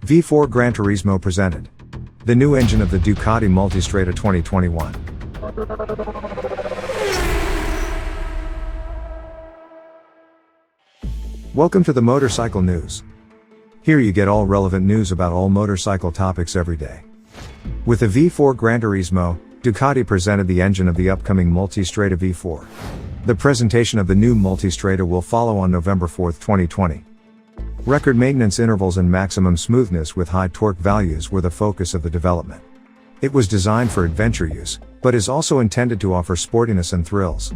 V4 Granturismo presented the new engine of the Ducati Multistrada 2021. Welcome to the Motorcycle News. Here you get all relevant news about all motorcycle topics every day. With the V4 Granturismo, Ducati presented the engine of the upcoming Multistrada V4. The presentation of the new Multistrada will follow on November 4, 2020. Record maintenance intervals and maximum smoothness with high torque values were the focus of the development. It was designed for adventure use, but is also intended to offer sportiness and thrills.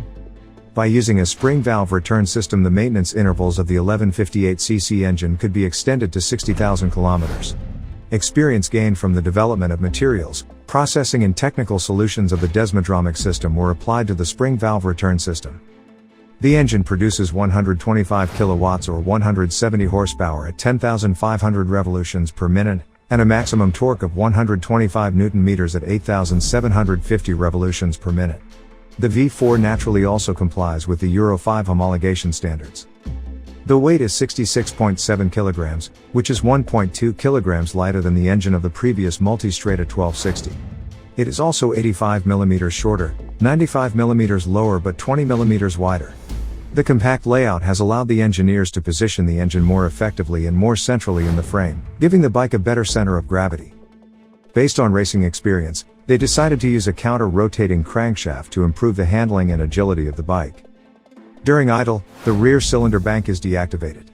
By using a spring valve return system, the maintenance intervals of the 1158cc engine could be extended to 60,000 kilometers. Experience gained from the development of materials, processing and technical solutions of the desmodromic system were applied to the spring valve return system. The engine produces 125 kilowatts or 170 horsepower at 10,500 revolutions per minute, and a maximum torque of 125 Newton-meters at 8,750 revolutions per minute. The V4 naturally also complies with the Euro 5 homologation standards. The weight is 66.7 kilograms, which is 1.2 kilograms lighter than the engine of the previous Multistrada 1260. It is also 85 millimeters shorter, 95 millimeters lower but 20 millimeters wider. The compact layout has allowed the engineers to position the engine more effectively and more centrally in the frame, giving the bike a better center of gravity. Based on racing experience, they decided to use a counter-rotating crankshaft to improve the handling and agility of the bike. During idle, the rear cylinder bank is deactivated.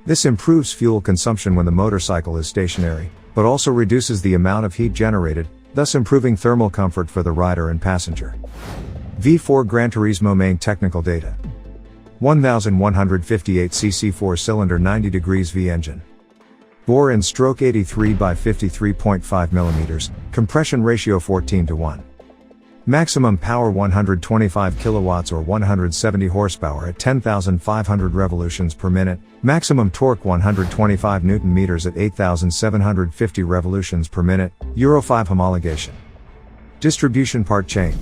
This improves fuel consumption when the motorcycle is stationary, but also reduces the amount of heat generated, thus improving thermal comfort for the rider and passenger. V4 Granturismo main technical data. 1158cc 4-cylinder 90 degrees V engine. Bore and stroke 83 by 53.5 mm, compression ratio 14:1. Maximum power 125 kilowatts or 170 horsepower at 10,500 revolutions per minute, maximum torque 125 Newton-meters at 8,750 revolutions per minute, Euro 5 homologation. Distribution part chain.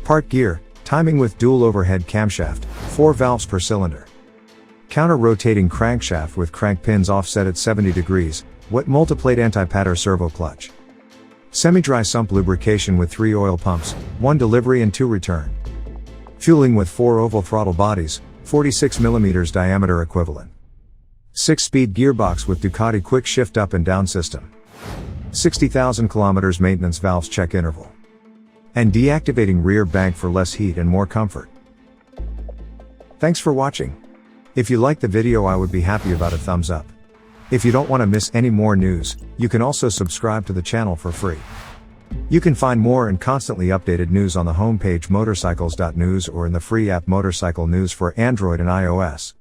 Part gear, timing with dual overhead camshaft, 4 valves per cylinder. Counter-rotating crankshaft with crank pins offset at 70 degrees, wet multiplate anti-patter servo clutch. Semi-dry sump lubrication with 3 oil pumps, 1 delivery and 2 return. Fueling with 4 oval throttle bodies, 46 mm diameter equivalent. 6-speed gearbox with Ducati quick shift up and down system. 60,000 kilometers maintenance valves check interval. And deactivating rear bank for less heat and more comfort. Thanks for watching. If you liked the video, I would be happy about a thumbs up. If you don't want to miss any more news, you can also subscribe to the channel for free. You can find more and constantly updated news on the homepage motorcycles.news or in the free app Motorcycle News for Android and iOS.